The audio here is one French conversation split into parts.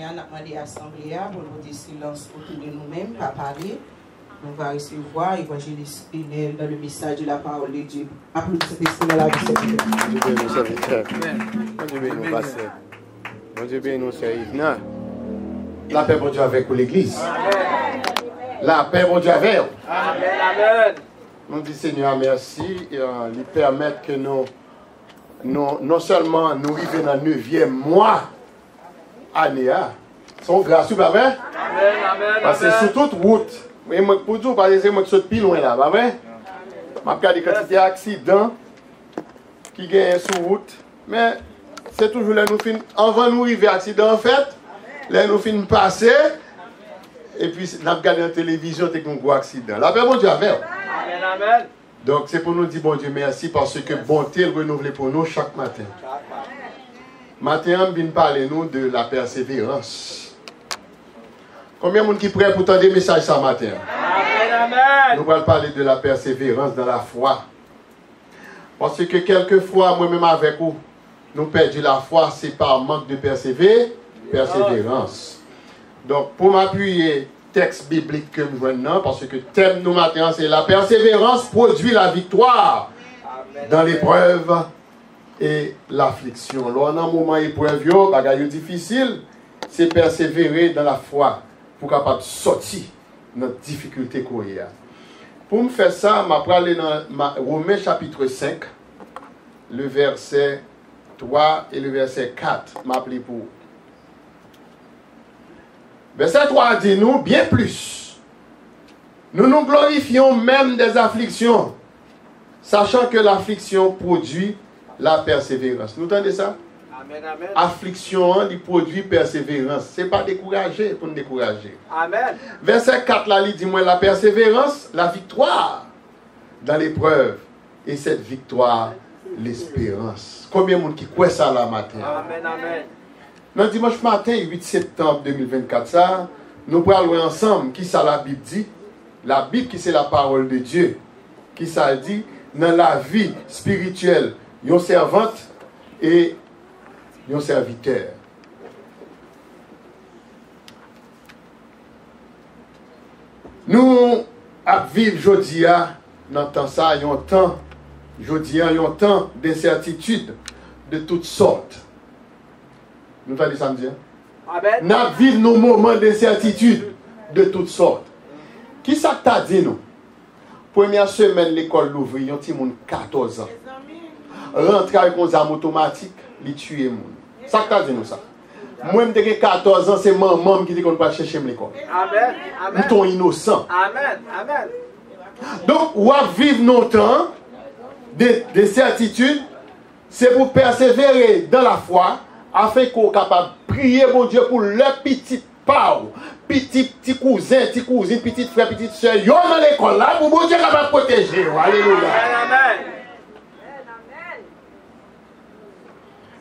on a demandé à l'Assemblée pour nous dire silence autour de nous-mêmes, pas parler. On va recevoir l'évangéliste Pinel dans le message de la parole de Dieu. Applaudissez dans la vie. Dieu bénisse serviteur. Dieu bénisse nos pasteurs. Dieu bénisse nos serviteurs. La paix, bon Dieu, avec l'église. La paix, bon Dieu, avec vous. Amen. Nous disons, Seigneur, merci. Et lui permettre que nous, non seulement nous arrivions dans le 9e mois, année, son grâce, pas vrai? Amen. Parce que sur toute route, pour dire, parce que c'est moi qui saute plus loin là, pas vrai? Je regarde quand il y a des accidents qui gagnent sur route, mais c'est toujours là nous fin, avant nous arriver à l'accident en fait, là nous finissons passer, et puis nous regardons la télévision et nous avons un accident. La paix, bon Dieu, avec. Amen. Donc c'est pour nous dire bon Dieu merci parce que bonté est renouvelée pour nous chaque matin. Matin, on vient parler nous de la persévérance. Combien de monde qui est prêt pour entendre des messages ce matin? Amen. Nous allons parler de la persévérance dans la foi. Parce que quelquefois, moi-même avec vous, nous perdons la foi, c'est par manque de persévérance. Donc, pour m'appuyer, texte biblique que nous voyons, parce que le thème nous matin, c'est la persévérance produit la victoire dans l'épreuve et l'affliction. Lors d'un moment épreuve, bagaille difficile, c'est persévérer dans la foi pour capable sortir notre difficulté qu'on y a. Pour me faire ça, je vais aller dans Romains chapitre 5, le verset 3 et le verset 4. Je m'appelle pour. Verset 3 dit nous, bien plus. Nous nous glorifions même des afflictions, sachant que l'affliction produit la persévérance. Nous entendez ça? Amen. Affliction, il produit persévérance. Ce n'est pas décourager pour nous décourager. Amen. Verset 4, là, il dit moi la persévérance, la victoire dans l'épreuve. Et cette victoire, l'espérance. Combien de monde qui croit ça là matin? Amen. Dans dimanche matin, 8 septembre 2024, ça, nous parlons ensemble qui ça la Bible dit. La Bible qui c'est la parole de Dieu. Qui ça dit dans la vie spirituelle, une servante et un serviteur. Nous vivons aujourd'hui dans temps ça, il y a un temps, aujourd'hui, il y a un temps d'incertitude de toutes sortes. Nous allons samedi. Amen. Nous vivons nos moments d'incertitude de toutes sortes. Qui ça t'a dit nous? Première semaine, l'école l'ouvre, il y a un petit monde 14 ans. Rentrer avec un arme automatique, il tue les gens. Ça t'a dit nous ça. Moi, j'ai 14 ans, c'est maman qui dit qu'on ne va pas chercher l'école. Amen. Nous sommes innocents. Amen. Donc, on va vivre nos temps de certitude, c'est pour persévérer dans la foi, afin qu'on soit capable de prier mon Dieu pour leur petit pao, petit cousin, petite cousine, petit frère, petite soeur, yo dans l'école là, pour mon Dieu capable de protéger. Alléluia. Amen.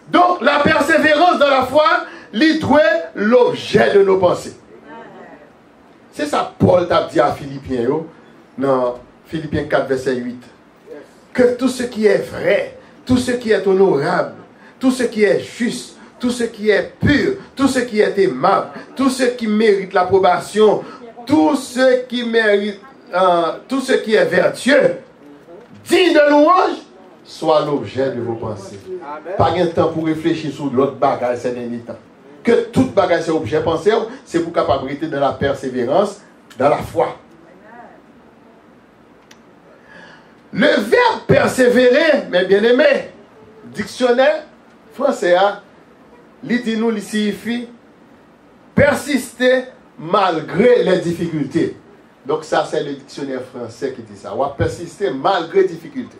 Donc, la persévérance dans la foi, est l'objet de nos pensées. C'est ça Paul t'a dit à Philippiens, dans Philippiens 4, verset 8. Que tout ce qui est vrai, tout ce qui est honorable, tout ce qui est juste, tout ce qui est pur, tout ce qui est aimable, tout ce qui mérite l'approbation, tout ce qui mérite, tout ce qui est vertueux, digne de louange, soit l'objet de vos pensées. Amen. Pas de temps pour réfléchir sur l'autre bagage ces derniers temps. Que toute bagage c'est objet pensé, c'est pour capacité de la persévérance, dans la foi. Le verbe persévérer, mes bien-aimés, dictionnaire français, il dit nous, il signifie persister malgré les difficultés. Donc ça, c'est le dictionnaire français qui dit ça. On va persister malgré les difficultés.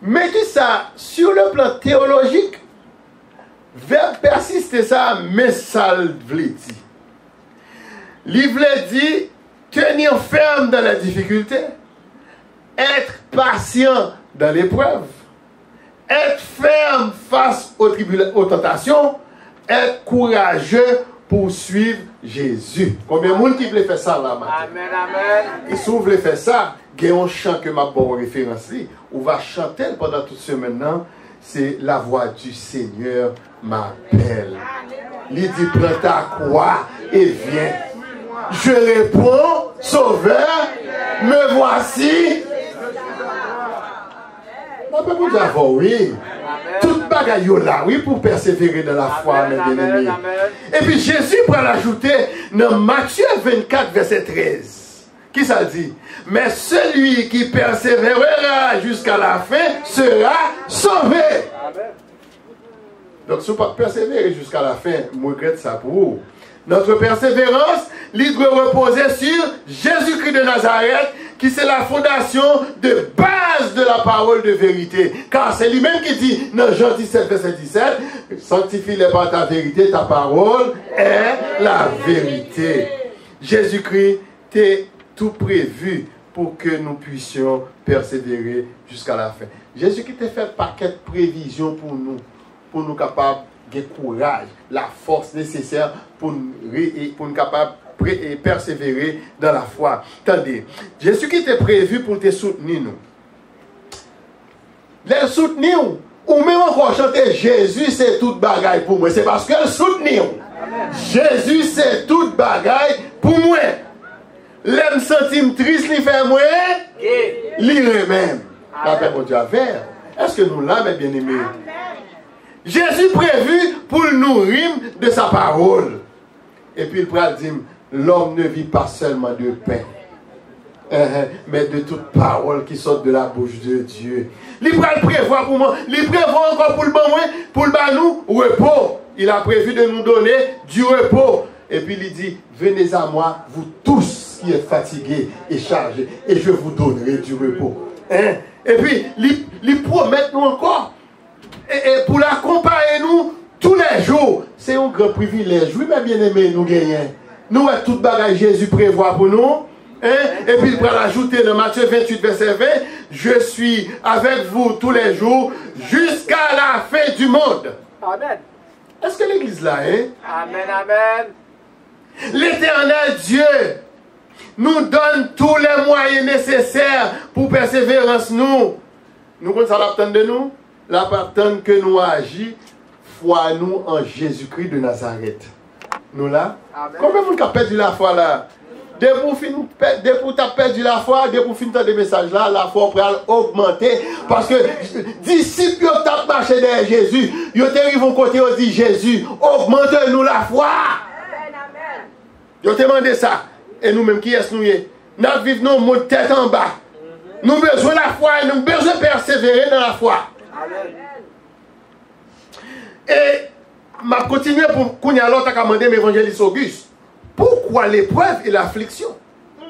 Mais qui ça, sur le plan théologique, verbe persister ça, mais ça veut dire. Il veut dire tenir ferme dans la difficulté, être patient dans l'épreuve, être ferme face aux tentations, être courageux pour suivre Jésus. Combien de monde qui veut faire ça là matin? Amen. Et si vous voulez faire ça, il y a un chant que ma bonne référence, on va chanter pendant toute semaine, c'est la voix du Seigneur m'appelle. Il dit, prends ta croix et viens. Je réponds, Sauveur, me voici. On peut vous dire, oui. Toute bagaille là, oui, pour persévérer dans la foi, mes bien-aimés. Et puis Jésus pourra l'ajouter dans Matthieu 24, verset 13. Qui ça dit? Mais celui qui persévérera jusqu'à la fin sera sauvé. Donc, si vous ne pas persévérer jusqu'à la fin, je regrette ça pour vous. Notre persévérance, il doit reposer sur Jésus-Christ de Nazareth, qui c'est la fondation de base de la parole de vérité. Car c'est lui-même qui dit, dans Jean 17, verset 17, sanctifie-les par ta vérité, ta parole est la vérité. Jésus-Christ t'est tout prévu pour que nous puissions persévérer jusqu'à la fin. Jésus-Christ t'a fait un paquet de prévisions pour nous capables de courage, la force nécessaire pour nous capables de persévérer dans la foi. Attendez, Jésus-Christ est prévu pour te soutenir nous. Les soutenir, ou même encore chanter Jésus c'est toute bagaille pour moi. C'est parce que le soutenir. Jésus c'est toute bagaille pour moi. L'aime sentir triste, il fait moi, lire même. La paix mon Dieu à faire. Est-ce que nous l'avons bien aimé? Jésus prévu pour nous nourrir de sa parole. Et puis il pourra dire, l'homme ne vit pas seulement de pain, mais de toute parole qui sort de la bouche de Dieu. Il pourra le prévoir pour moi, il prévoit encore pour le bon moi, pour le bas nous, repos. Il a prévu de nous donner du repos. Et puis il dit, venez à moi, vous tous qui êtes fatigués et chargés, et je vous donnerai du repos. Et puis, il promet nous encore, et pour l'accompagner nous tous les jours. C'est un grand privilège. Oui, mais bien aimé, nous gagnons. Nous, tout bagage Jésus prévoit pour nous. Et puis, il va rajouter dans Matthieu 28, verset 20, je suis avec vous tous les jours jusqu'à la fin du monde. Amen. Est-ce que l'église là, Amen, amen. L'éternel Dieu nous donne tous les moyens nécessaires pour persévérance nous. Nous comptons ça l'attendre de nous. L'attendre que nous agissons, foi nous en Jésus-Christ de Nazareth. Nous là. Combien de monde a perdu la foi là? Depuis que tu as perdu la foi, depuis que tu as des messages là, la foi peut augmenter. Parce que disciples qui ont marché derrière Jésus, ils ont côté, ils dit Jésus, augmente-nous la foi. Ils ont demandé ça. Et nous-mêmes, qui est-ce nous? Nous vivons nos tête en bas. Nous avons besoin de la foi et nous avons besoin de persévérer dans la foi. Et je continue pour qu'on y a l'autre à demander l'évangéliste Auguste. Pourquoi l'épreuve et l'affliction?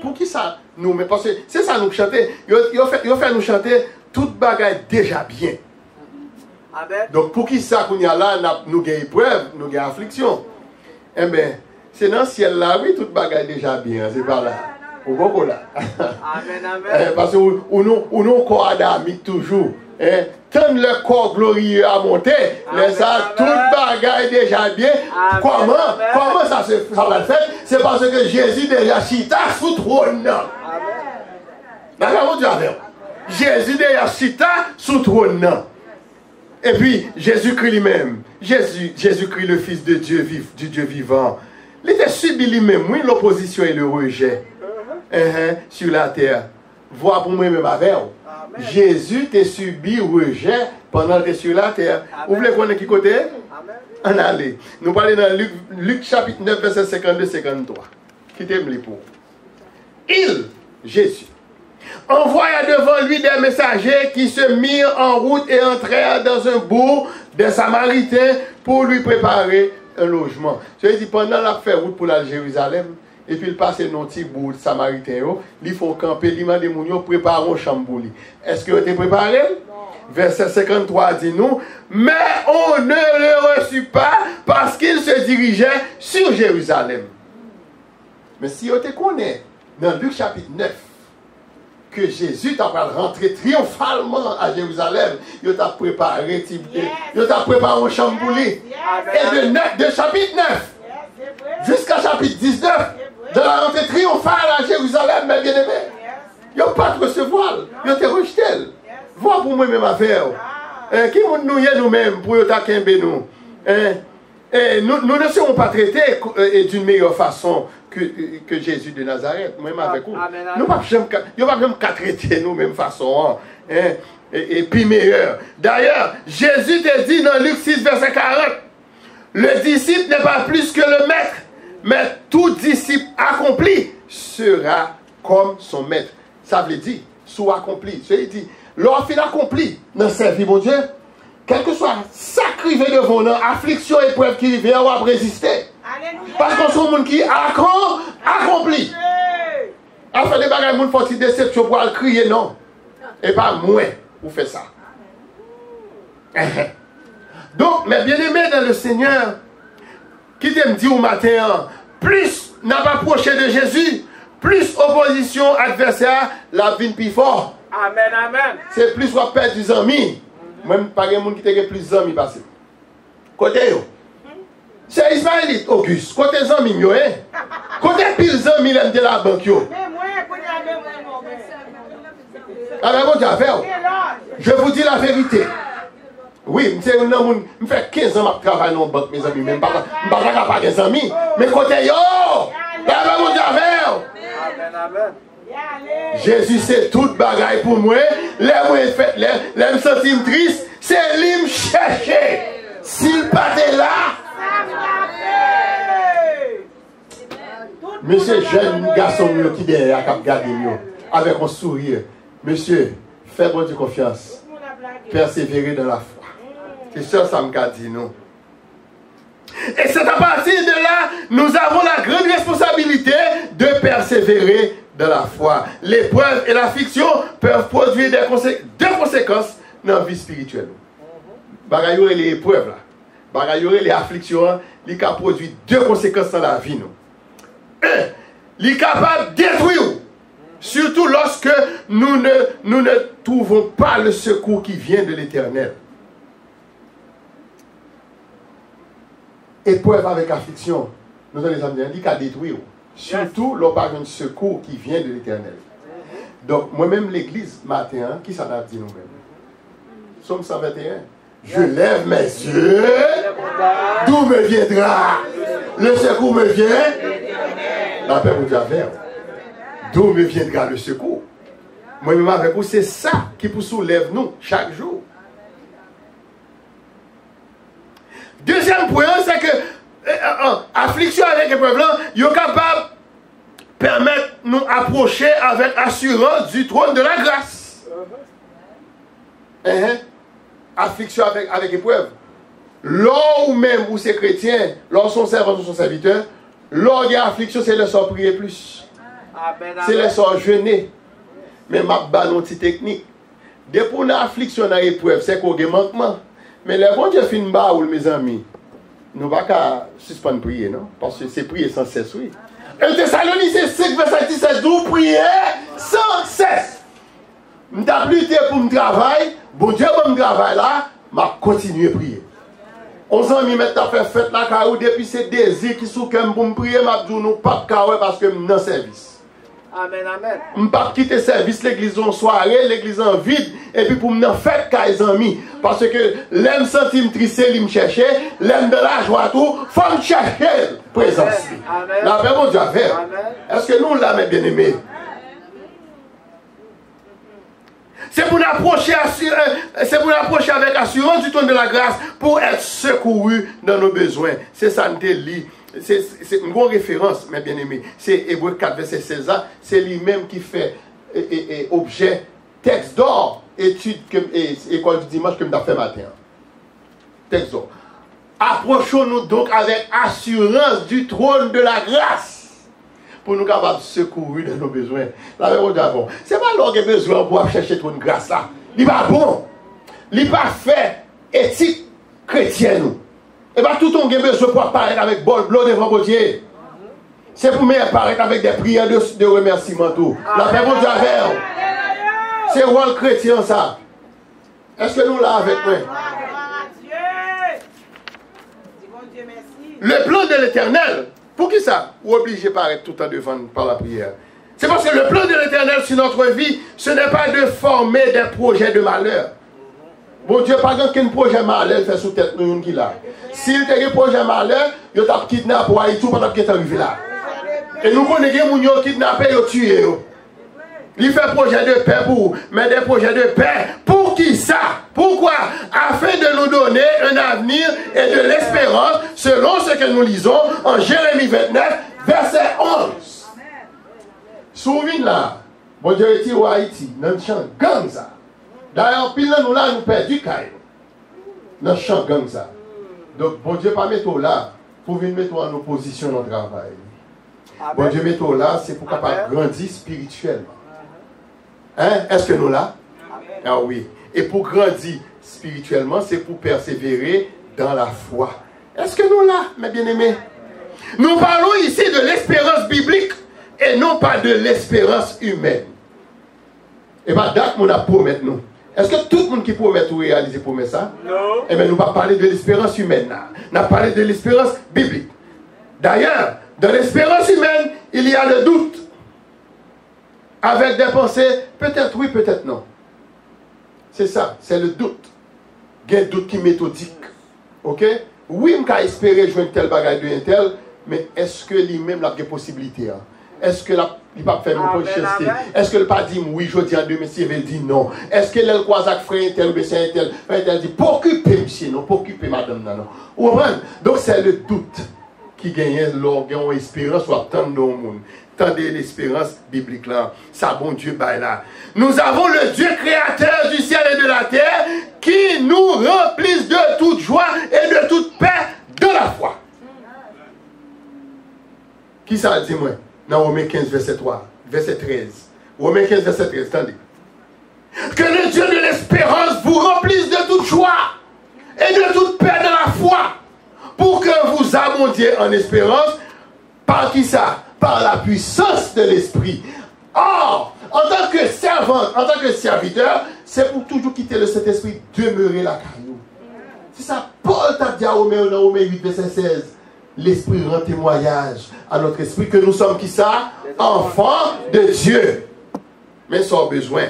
Pour qui ça nous? Mais parce que c'est ça nous chanter. Ils ont fait nous chanter toute bagaille déjà bien. Amen. Donc pour qui ça qu'on y a là, nous avons épreuve, nous avons affliction? Eh bien, c'est dans le ciel là, oui, toute bagaille déjà bien. C'est pas là. Au bon là. Amen, amen. Parce que nous corps adamique toujours. Tant le corps glorieux a monté, mais ça, toute bagaille déjà bien. Amen, comment ça va le faire? C'est parce que Jésus déjà chita sous trône. D'accord, Jésus déjà chita sous trône. Et puis, Jésus-Christ lui-même, Jésus-Christ le Fils de Dieu, du Dieu vivant, il a subi lui-même, oui, l'opposition et le rejet sur la terre. Voir pour moi-même avec vous. Jésus t'a subi rejet pendant que sur la terre. Vous voulez qu'on ait qui côté? En aller. Nous parlons dans Luc chapitre 9, verset 52-53. Qui t'aime les pauvres. Il, Jésus, envoya devant lui des messagers qui se mirent en route et entrèrent dans un bourg des Samaritains pour lui préparer un logement. Je dis pendant la fait route pour la Jérusalem, et puis il passe dans un petit bout de Samaritain, ils font camper, ils demandent aux préparer une chambre pour lui. Est-ce que vous êtes préparé? Verset 53 dit nous, mais on ne le reçut pas parce qu'il se dirigeait sur Jérusalem. Mais si vous te connaissez, dans Luc chapitre 9, que Jésus t'a rentré triomphalement à Jérusalem, il t'a préparé, une chambre pour lui. Et de chapitre 9 jusqu'à chapitre 19, de la rentrée triomphale à Jérusalem, mes bien-aimés, ils n'ont pas de recevoir, ils ont été rejetés. Vois pour moi-même affaire. Qui nous y est nous-mêmes pour nous taquiner nous? Et nous ne serons pas traités d'une meilleure façon que Jésus de Nazareth, même avec vous. Nous ne pouvons pas même traiter nous même façon. Hein, et puis meilleur. D'ailleurs, Jésus te dit dans Luc 6, verset 40, le disciple n'est pas plus que le maître, mais tout disciple accompli sera comme son maître. Ça veut dire, soit accompli. C'est dit, lorsqu'il accompli dans sa vie, mon Dieu, quel que soit sacrifié devant nous, affliction, épreuve qui vient, on va résister. Parce qu'on est un monde qui accompli. Afin de bagages, il faut une déception pour le crier, non. Et pas moins pour faire ça. Donc, mes bien-aimés dans le Seigneur, qui te me dit au matin, plus n'a pas approché de Jésus, plus opposition adversaire, la vie plus fort. Amen, amen. C'est plus qu'on perd des amis. Même pas des gens qui ont plus d'amis passés. Côté yo. C'est Ismaélite, Auguste. Côté amis yo, hein. Côté pile amis l'aime de la banque yo. Avec mon Dieu, je vous dis la vérité. Oui, je fais 15 ans que je travaille dans la banque, mes amis. Je ne suis pas des amis. Mais côté yo, avec mon Dieu, Amen, amen. Jésus c'est toute bagaille pour moi. Les me sentir triste, c'est lui me chercher. S'il pas de là, monsieur jeune garçon qui est derrière, qui regarde avec un sourire. Monsieur, fais bon Dieu confiance. Persévérer dans la foi. C'est ça, ça me dit non. Et c'est à partir de là, nous avons la grande responsabilité de persévérer dans la foi. L'épreuve et l'affliction peuvent produire deux conséquences dans la vie spirituelle. Bagayoure les épreuves là. Bagayoure les afflictions, ils peuvent produire deux conséquences dans la vie. Un, ils sont capables de détruire. Surtout lorsque nous ne trouvons pas le secours qui vient de l'Éternel. Épreuve avec affliction, nous allons examiner, il peut détruire. Surtout lorsqu'on a un secours qui vient de l'Éternel. Donc, moi-même, l'Église, matin, qui ça a dit nous-mêmes? Psaume 121. Je lève mes yeux. D'où me viendra? Le secours me vient. La paix vous dit d'où me viendra le secours? Moi-même avec vous, c'est ça qui vous soulève nous chaque jour. Deuxième point, c'est que affliction avec épreuve, il est capable de permettre de nous approcher avec assurance du trône de la grâce. Affliction avec épreuve. Lors ou même où c'est chrétien, lors son servant ou son serviteur, lors il y a affliction, c'est le sort prier plus. C'est le sort jeûner. Mais ma ballon petite technique. Dès pour une affliction dans l'épreuve, c'est qu'on a un manquement. Mais le bon Dieu fait une baoule, mes amis. Nous ne pouvons pas suspendre prier, non? Parce que c'est prier sans cesse, oui. Et Thessaloniciens 5, verset 17, vous priez sans cesse. Je n'ai plus pour me travailler. Bon Dieu, pour me travailler là, je continue à prier. 11 ans, maintenant, fait fête la carou, depuis ces désirs qui sont comme pour me prier, je ne dis pas parce que je suis dans le service. Amen, amen. Je ne peux pas quitter le service, l'église en soirée, l'église en vide, et puis pour me faire des amis. Parce que l'aime sentir triste, l'aime chercher, l'aime de la joie, tout, il faut me chercher présence. La paix, mon Dieu, est-ce que nous l'avons bien aimé? C'est pour nous approcher avec assurance du trône de la grâce pour être secouru dans nos besoins. C'est ça, nous lit. C'est une bonne référence, mes bien-aimés. C'est Hébreux 4, verset 16. C'est lui-même qui fait objet, texte d'or, étude, école du dimanche que nous avons fait matin. Texte d'or. Approchons-nous donc avec assurance du trône de la grâce pour nous capables de secourir dans nos besoins. La même chose, bon. C'est pas l'or qui a besoin pour chercher le trône de grâce là. Il n'est pas bon. Il n'est pas fait éthique chrétienne. Et bien tout le monde a besoin pour apparaître avec bol blanc devant mon Dieu. C'est pour m'apparaître avec des prières de remerciement tout. La paix mon Dieu avec. C'est rôle chrétien ça. Est-ce que nous l'avons avec moi? Le plan de l'Éternel, pour qui ça? Ou obligé par être tout le temps devant par la prière? C'est parce que le plan de l'Éternel sur notre vie, ce n'est pas de former des projets de malheur. Bon Dieu, pas qu'un projet malheur fait sous tête nous qui là. S'il y a un projet malheur, il t'a kidnappé pour Haïti pendant qu'il est arrivé là. Et nous connaissons des gens qui kidnappé et tué. Il fait projet de paix pour, mais des projets de paix pour qui ça? Pourquoi? Afin de nous donner un avenir et de l'espérance selon ce que nous lisons en Jérémie 29, verset 11. Souvenez là, bon Dieu est au Haïti, dans le champ gang ça. D'ailleurs, pile nous là, nous perdons du caillou. Dans le champ gang ça. Donc, bon Dieu, pas mettre là pour venir mettre en opposition dans le travail. Bon Dieu, mettre là, c'est pour capable grandir spirituellement. Hein? Est-ce que nous là? Ah oui. Et pour grandir spirituellement, c'est pour persévérer dans la foi. Est-ce que nous là, mes bien-aimés? Nous parlons ici de l'espérance biblique et non pas de l'espérance humaine. Et bien, date, on a promis nous. Est-ce que tout le monde qui promet tout réaliser promet ça? Non. Eh bien, nous ne pas parler de l'espérance humaine. Nous allons parler de l'espérance biblique. D'ailleurs, dans l'espérance humaine, il y a le doute. Avec des pensées, peut-être oui, peut-être non. C'est ça, c'est le doute. Il y a un doute qui est méthodique. Ok? Oui, je peux espérer jouer une telle bagaille de tel, mais est-ce que lui-même a des possibilités? Hein? Est-ce que il ne peut pas faire mon projet? Est-ce que le pas dit oui, je dis en deux, mais si il dit non? Est-ce que le croise avec frère tel, mais c'est tel, frère tel dit pour occuper monsieur, non, pour occuper madame, non. Ou donc c'est le doute qui gagne l'organe espérance ou attendre dans le monde. Tendez l'espérance biblique là. Ça, bon Dieu, bah là. Nous avons le Dieu créateur du ciel et de la terre qui nous remplit de toute joie et de toute paix dans la foi. Qui ça dit moi? Dans Romains 15, verset 3, verset 13. Romains 15, verset 13, attendez. Que le Dieu de l'espérance vous remplisse de toute joie et de toute paix dans la foi, pour que vous abondiez en espérance. Par qui ça? Par la puissance de l'esprit. Or, en tant que servante, en tant que serviteur, c'est pour toujours quitter le Saint-Esprit, demeurer la caillou. C'est ça, Paul t'a dit à Romains 8, verset 16. L'Esprit rend témoignage à notre esprit que nous sommes qui ça? Enfants de Dieu. Mais sans besoin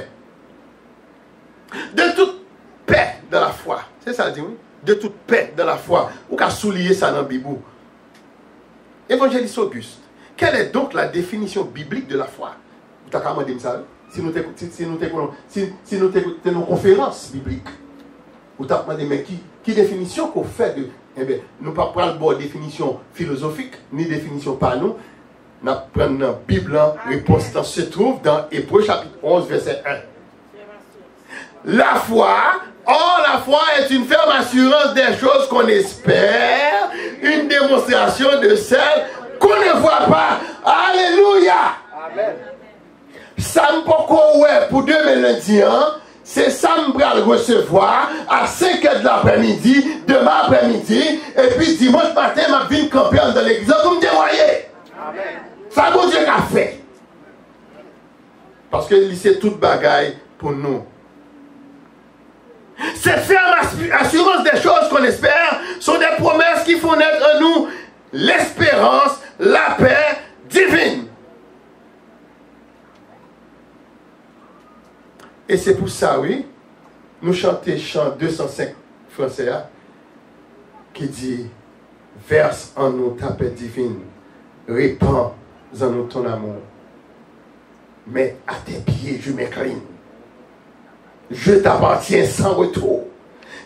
de toute paix dans la foi. C'est ça, dit oui? De toute paix dans la foi. Ou qu'à souligner ça dans la Bible. Évangéliste Auguste. Quelle est donc la définition biblique de la foi? Vous avez qu'à me ça. Si nous avons nos conférences bibliques, vous avez demandé, mais qui définition qu'on fait de. Eh bien, nous ne pas prendre la bonne définition philosophique, ni définition par nous. Nous prenons la Bible, la réponse se trouve dans Hébreux chapitre 11, verset 1. La foi est une ferme assurance des choses qu'on espère, une démonstration de celles qu'on ne voit pas. Alléluia. Amen. Ça me pour 2021, c'est ça me va le recevoir à 5 h de l'après-midi, demain après-midi, et puis dimanche matin, je viens camper dans l'église. Vous me voyez. Ça bon Dieu qu'a fait. Parce que c'est toute bagaille pour nous. Cette ferme assurance des choses qu'on espère sont des promesses qui font naître en nous l'espérance, la paix divine. Et c'est pour ça, oui, nous chantons chant 205 français qui dit « Verse en nous ta paix divine, répands en nous ton amour, mais à tes pieds je m'incline. Je t'appartiens sans retour. »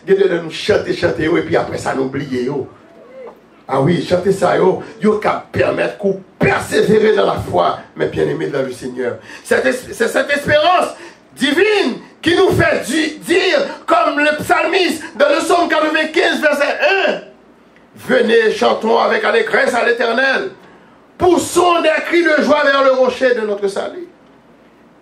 De nous chanter, et puis après ça nous oublier. Ah oui, chanter ça, yo qu'à permettre qu'on persévérer dans la foi, mais bien aimé dans le Seigneur. C'est cette espérance divine qui nous fait dire, comme le psalmiste dans le psaume 95, verset 1, « Venez, chantons avec allégresse à l'Éternel, poussons des cris de joie vers le rocher de notre salut. »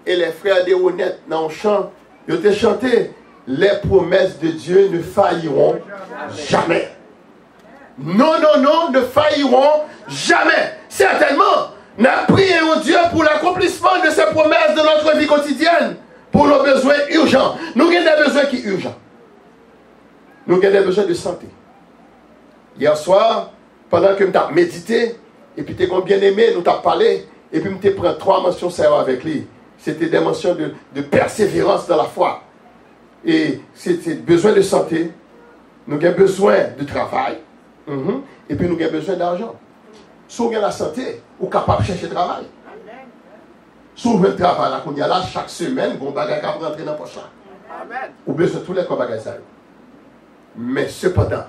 Et les frères des honnêtes dans le chant, ils ont chanté, « Les promesses de Dieu ne failliront jamais. » Non, non, non, ne failliront jamais. Certainement, nous prions Dieu pour l'accomplissement de ces promesses de notre vie quotidienne, pour nos besoins urgents. Nous avons des besoins qui sont urgents. Nous avons des besoins de santé. Hier soir, pendant que nous avons médité, et puis nous avons bien aimé, nous avons parlé, et puis nous avons pris 3 mentions sérieuses avec lui. C'était des mentions de persévérance dans la foi. Et c'est besoin de santé, nous avons besoin de travail, et puis nous avons besoin d'argent. Si vous avez la santé, vous êtes capable de chercher travail. Si vous avez un travail, là, qu'on y a là, chaque semaine, vous avez un bagage rentrer dans le poche. Vous avez besoin de tous les bagages. Mais cependant,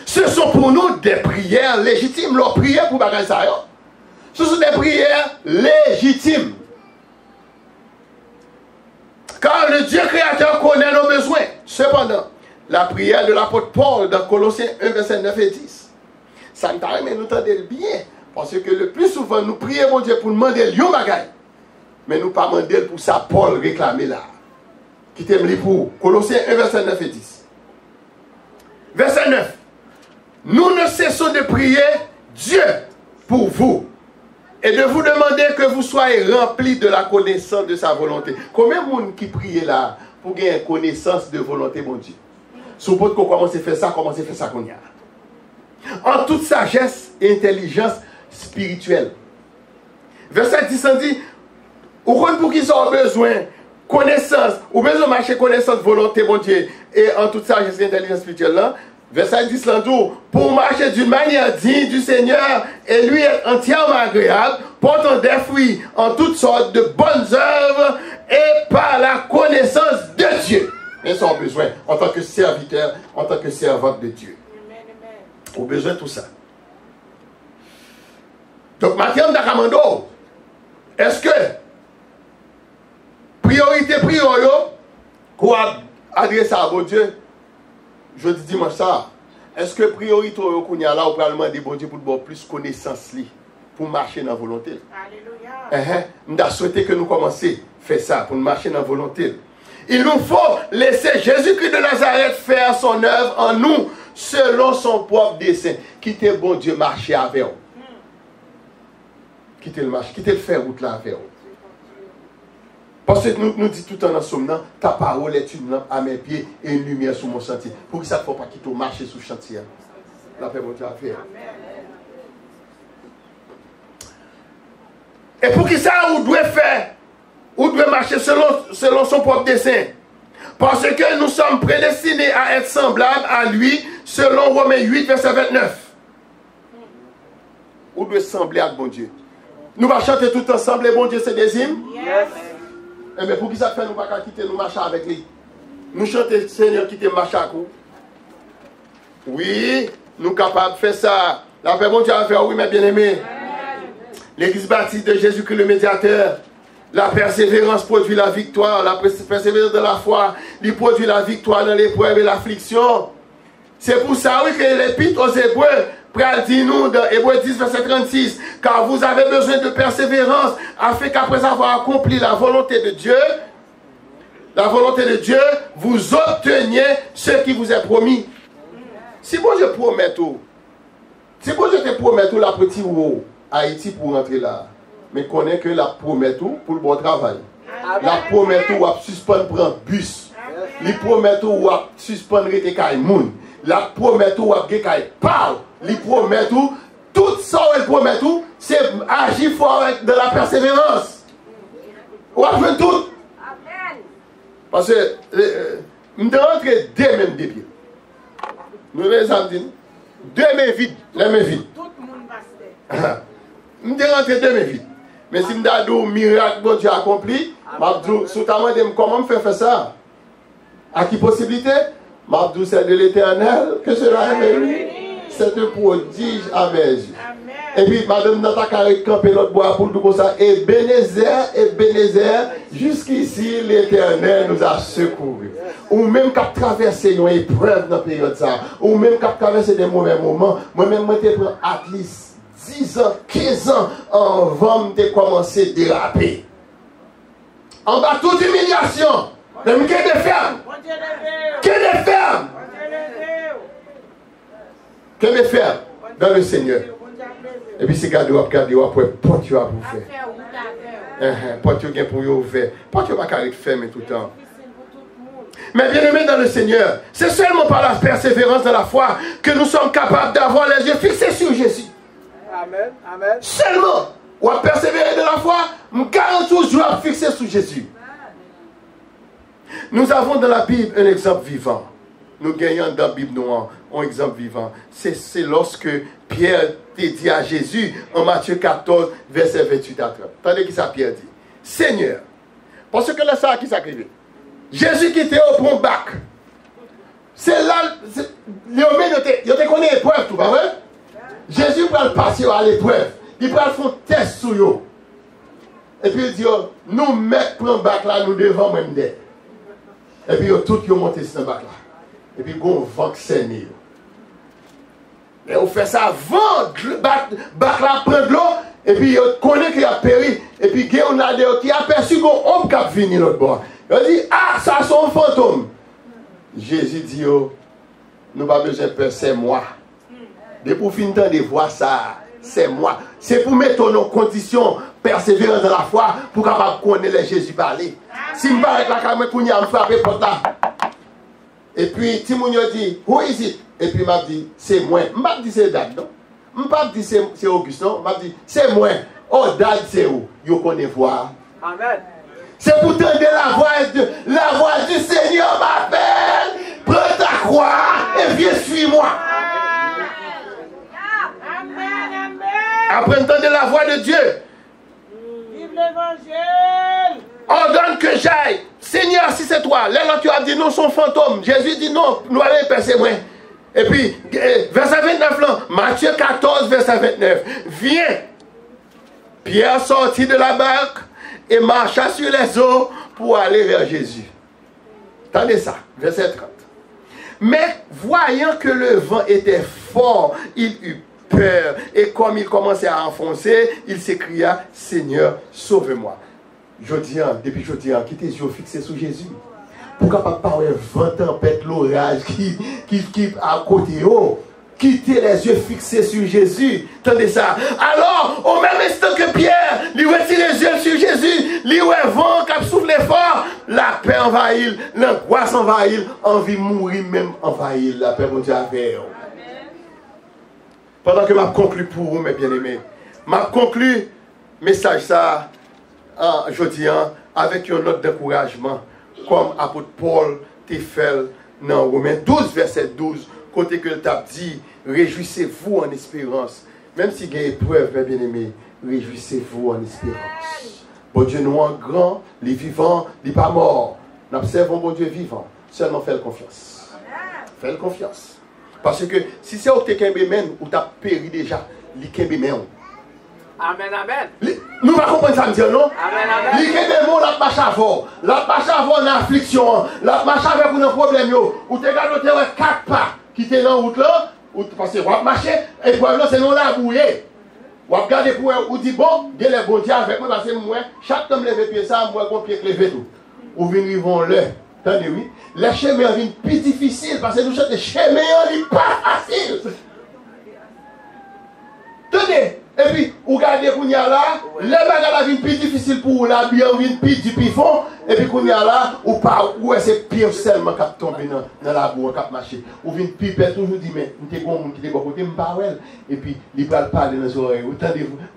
ce sont pour nous des prières légitimes. Leurs prières pour bagage. Ce sont des prières légitimes. Car le Dieu créateur connaît nos besoins. Cependant, la prière de l'apôtre Paul dans Colossiens 1, verset 9 et 10, ça nous permet de nous entendre bien. Parce que le plus souvent, nous prions mon Dieu pour demander le bagage. Mais nous ne pas demander pour ça, Paul réclamer là. Qui t'aime pour Colossiens 1, verset 9 et 10. Verset 9. Nous ne cessons de prier Dieu pour vous et de vous demander que vous soyez remplis de la connaissance de sa volonté. Combien de monde qui prie là pour gagner connaissance de volonté, mon Dieu? Suppose qu'on commence à faire ça, commence à faire ça qu'on y a. En toute sagesse et intelligence spirituelle. Verset 10 dit, ou pour qui sont besoin connaissance, ou besoin de marcher connaissance volonté, mon Dieu, et en toute sagesse et intelligence spirituelle là. Verset 10 pour marcher d'une manière digne du Seigneur et lui être entièrement agréable, portant des fruits en toutes sortes de bonnes œuvres et par la connaissance de Dieu. Ils ont besoin en tant que serviteur, en tant que servante de Dieu. Au besoin de tout ça. Donc, Mathieu Dakamando, est-ce que priorité qu'on a adressé à bon Dieu? Je dis dimanche ça, est-ce que priorité qu'on a là, on peut demander bon Dieu pour avoir plus de connaissances pour marcher dans la volonté? Alléluia. Nous avons souhaité que nous commencions à faire ça, pour marcher dans la volonté. Il nous faut laisser Jésus-Christ de Nazareth faire son œuvre en nous, selon son propre dessein. Quittez bon Dieu marcher avec vous. Quittez le marché, quittez le faire route là avec vous. Parce que nous disons tout en somme, ta parole est une lampe à mes pieds et une lumière sur mon sentier. Pour que ça ne faut pas quitter au marché sous le chantier. La paix, mon Dieu, à faire. Et pour que ça, on doit faire, on doit marcher selon son propre dessein. Parce que nous sommes prédestinés à être semblables à lui, selon Romains 8, verset 29. On doit sembler à bon Dieu. Nous allons chanter tout ensemble, et bon Dieu, c'est des hymnes. Yes. Mais pour qui ça fait, nous ne pouvons pas quitter nous marcher avec lui. Nous chantons Seigneur qui te marche à coup. Oui, nous sommes capables de faire ça. La paix, bon Dieu, à faire, oui, mes bien-aimés. L'Église baptiste de Jésus-Christ, le médiateur. La persévérance produit la victoire. La persévérance de la foi, il produit la victoire dans l'épreuve et l'affliction. C'est pour ça, oui, que l'Épître aux Hébreux, Pral dit nous dans Hébreux 10, verset 36, car vous avez besoin de persévérance, afin qu'après avoir accompli la volonté de Dieu, vous obteniez ce qui vous est promis. Si moi je promets tout, si moi je te promets tout la petite ou Haïti pour rentrer là, mais connais que la promet tout pour le bon travail. La promet tout à suspendre prendre bus. La promet tout à suspendre rester Kaimoun. La promet tout à gagner parle. La promet tout ça elle promet tout, c'est agir fort avec de la persévérance. On va faire tout. Parce que nous devons rentrer deux mêmes des pieds. Nous les avons dit, deux mains vides, les mains vides. Tout le monde va. Nous devons rentrer deux mains vides. Mais si nous avons un miracle que Dieu a accompli, soutalement comment me faire ça? À qui possibilité? Mabdou, c'est de l'Éternel que cela est béni. C'est un prodige à mes yeux. Et puis, madame, dans ta carré, camper l'autre bois pour tout comme ça. Et Bénézer, jusqu'ici, l'Éternel nous a secourus. Ou même qu'à traverser une épreuve dans la période ça. Ou même qu'à traverser des mauvais moments. Moi-même, moi, je prends at least 10 ans, 15 ans avant de commencer à déraper. En bas toute humiliation. Mais qu'est-ce que ferme? Qu'est-ce que ferme? Qu'est-ce que ferme dans le Seigneur? Et puis c'est garder pour porte à vous faire. Porte pour vous faire. Porte pas carré ferme tout le temps. Mais bien aimé dans le Seigneur, c'est seulement par la persévérance de la foi que nous sommes capables d'avoir les yeux fixés sur Jésus. Amen. Amen. Seulement, ou à persévérer de la foi, nous garantis toujours à fixer sur Jésus. Nous avons dans la Bible un exemple vivant. Nous gagnons dans la Bible noire un exemple vivant. C'est lorsque Pierre dit à Jésus en Matthieu 14, verset 28 à 30. Attendez qui ça Pierre dit. Seigneur, parce que là, ça qui s'écrit. Jésus qui était au pont bac. C'est là, il te connaît l'épreuve, tout pas vrai? Jésus va le passer à l'épreuve. Il va faire un test sur eux. Et puis il dit, nous mettons pour un bac là, nous devons même d'être. Et puis tout qui ont monté sur un bac là. Et puis on vaccine. Et on fait ça avant le bac là prend de l'eau. Et puis on connaît qu'il a péri. Et puis on a qui a aperçu qu'on homme qui a fini l'autre bord. Il dit, ah, ça c'est un fantôme. Jésus dit, oh, nous n'avons pas besoin de peur, c'est moi. Dès pour finir de voir ça, c'est moi. C'est pour mettre en condition persévérance dans la foi pour capable connaître Jésus parler. Si je ne parle pas la caméra pour me frapper porte là. Et puis, Timounio dit, who is it? Et puis, m'a dit, c'est moi. Je ne dis pas c'est Dad, non? Je ne pas dit c'est Augustin. Je dit, c'est moi. Oh, Dad, c'est où? Vous connaissez voir. Amen. C'est pour tendre la voix du Seigneur m'appelle. Prends ta croix et viens suis-moi. Après entendre la voix de Dieu. Vive l'évangile. Ordonne que j'aille. Seigneur, si c'est toi. Là, tu as dit non, son fantôme. Jésus dit non, nous allons passer moins. Et puis, verset 29, là, Matthieu 14, verset 29. Viens. Pierre sortit de la barque et marcha sur les eaux pour aller vers Jésus. Attendez ça, verset 30. Mais voyant que le vent était fort, il eut peur. Et comme il commençait à enfoncer, il s'écria, Seigneur, sauve-moi. Depuis jeudi, quitte les yeux fixés sur Jésus. Pourquoi pas parler vent, tempête, l'orage qui à côté haut. Quittez les yeux fixés sur Jésus. Attendez ça. Alors, au même instant que Pierre, lui retire les yeux sur Jésus, lui ouais vent qui souffle fort, la paix envahit, l'angoisse envahit, envie de mourir même envahit. La paix, mon Dieu, avec pendant que je conclue pour vous, mes bien-aimés, je conclue message ça, jeudi, avec une note d'encouragement, comme apôtre Paul t'a fait dans Romains 12, verset 12. Côté que le tape dit, réjouissez-vous en espérance. Même si il y a une épreuve, mes bien-aimés, réjouissez-vous en espérance. Bon Dieu nous en grand, les vivants, les pas morts. Nous observons bon Dieu vivant. Seulement faites confiance. Faites confiance. Parce que si c'est au Tekembemen ou tu as péri déjà, l'Ikembemen. Amen, amen. Nous ne comprenons pas ça, non? Amen, amen. L'Ikembemen, la marche avant. La marche avant en affliction. La marche avant pour un problème. Ou tu regardes, tu as 4 pas. Qui était dans la route là, parce que vous marchez, et pour là, c'est non là bouillé. Vous regardez pour vous dites, bon, il y a les bons dieux avec moi, parce que moi, chaque temps que je lève pied ça, moi, mon pied levé tout. Ou venez vont le. Attendez, oui. Les chemins viennent plus difficiles, parce que nous sommes des chemins, ils sont pas faciles. Tenez, et puis, vous regardez qu'on y a là, les bagages viennent plus difficiles pour vous, la bien viennent plus du pifon, et puis qu'on y a là, ou pas, ou c'est pire seulement qui tombe dans la boue, qui marché. Ou vient plus, toujours dit, mais, nous sommes bon, qui est bon côté, nous parlons, et puis, il va parler dans les oreilles,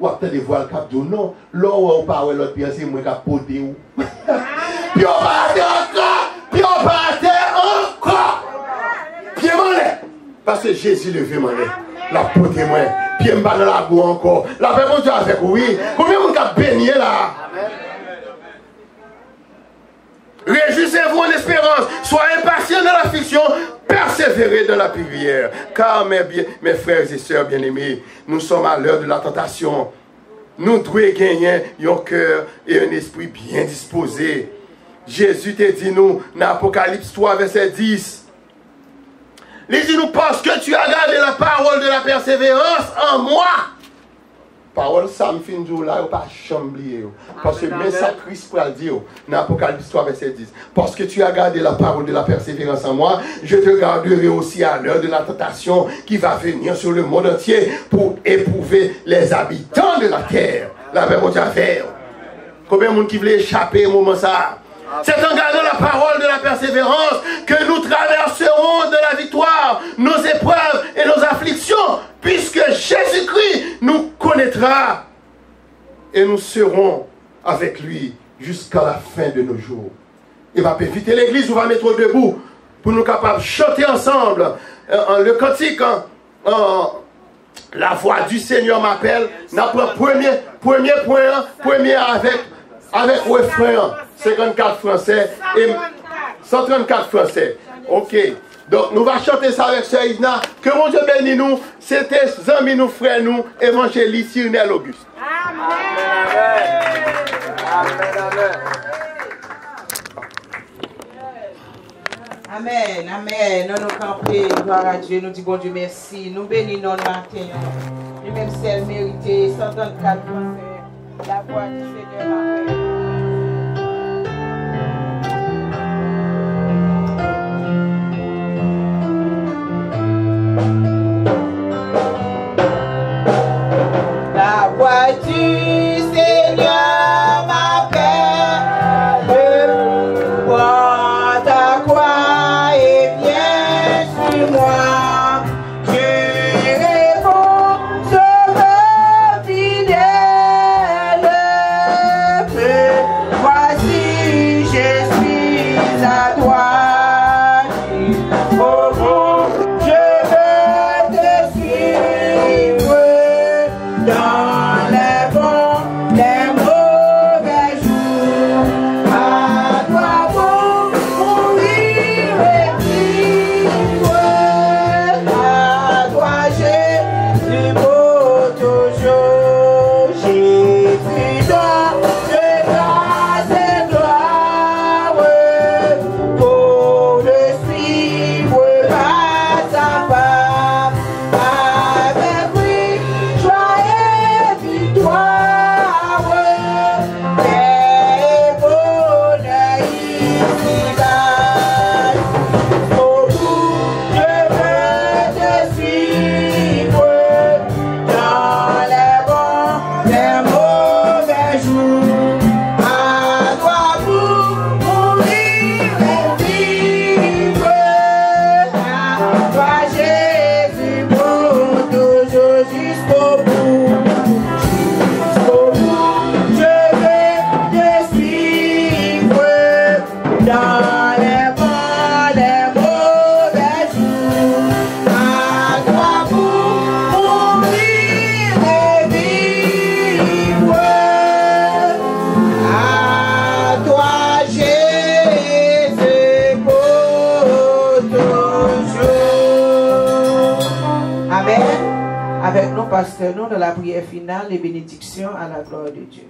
ou attendez voir le cap de non, là où on parle, l'autre pied, c'est moi qui a poté ou. Puis on part encore, puis on part encore. Puis on l'est. Parce que Jésus le veut, mon la poté moi. Puis on va dans la boue encore. La paix, mon Dieu, avec oui. Combien de monde a béni là? Réjouissez-vous en espérance. Soyez impatients dans l'affliction. Persévérez dans la prière. Car mes frères et sœurs bien-aimés, nous sommes à l'heure de la tentation. Nous devons gagner un cœur et un esprit bien disposés. Jésus t'a dit nous, dans Apocalypse 3, verset 10. Il dit nous, parce que tu as gardé la parole de la persévérance en moi. Parole, ça me fait une là, pas chamblier. Parce que même ça, Christ peut le dire dans Apocalypse 3, verset 10. Parce que tu as gardé la parole de la persévérance en moi, je te garderai aussi à l'heure de la tentation qui va venir sur le monde entier pour éprouver les habitants de la terre. La paix, mon Dieu, faire. Combien de monde qui voulait échapper au moment ça? C'est en gardant la parole de la persévérance que nous traverserons de la victoire nos épreuves et nos afflictions, puisque Jésus-Christ nous connaîtra et nous serons avec lui jusqu'à la fin de nos jours. Il va inviter l'église, on va mettre debout pour nous capables de chanter ensemble le cantique. La voix du Seigneur m'appelle. N'a pas premier avec refrain 54 français et 134 français. Ok. Donc nous allons chanter ça avec Sœur Isna. Que mon Dieu bénisse nous. C'était amis nous, frères nous, évangéliste Cyril Auguste. Amen, amen. Nous nous campons, gloire à Dieu, nous disons bon Dieu merci. Nous bénissons le matin. Lui-même c'est mérité, 134 français. La voix du Seigneur m'appelle. La voix du Seigneur m'appelle. Prends ta croix et viens sur moi. Je réponds, sauveur fidèle. Voici, je suis à toi. Oh bon, je veux te suivre dans les bons, les mauvais jours. À toi pour mourir et vivre. À toi Jésus pour toujours. Jésus donne de grâce et gloire pour le suivre pas à pas. Avec lui, joie et victoire, paix et bonheur ici-bas. Au bout, je veux te suivre dans les bons, les mauvais jours. À toi pour mourir et vivre. À toi Jésus pour toujours jusqu'au bout. Jusqu'au bout, je vais te suivre dans les bons, les mauvais jours. À toi pour mourir et vivre. À toi Jésus pour toujours. Amen. Avec nos pasteurs, nous, dans la prière finale, les bénédictions à la gloire de Dieu.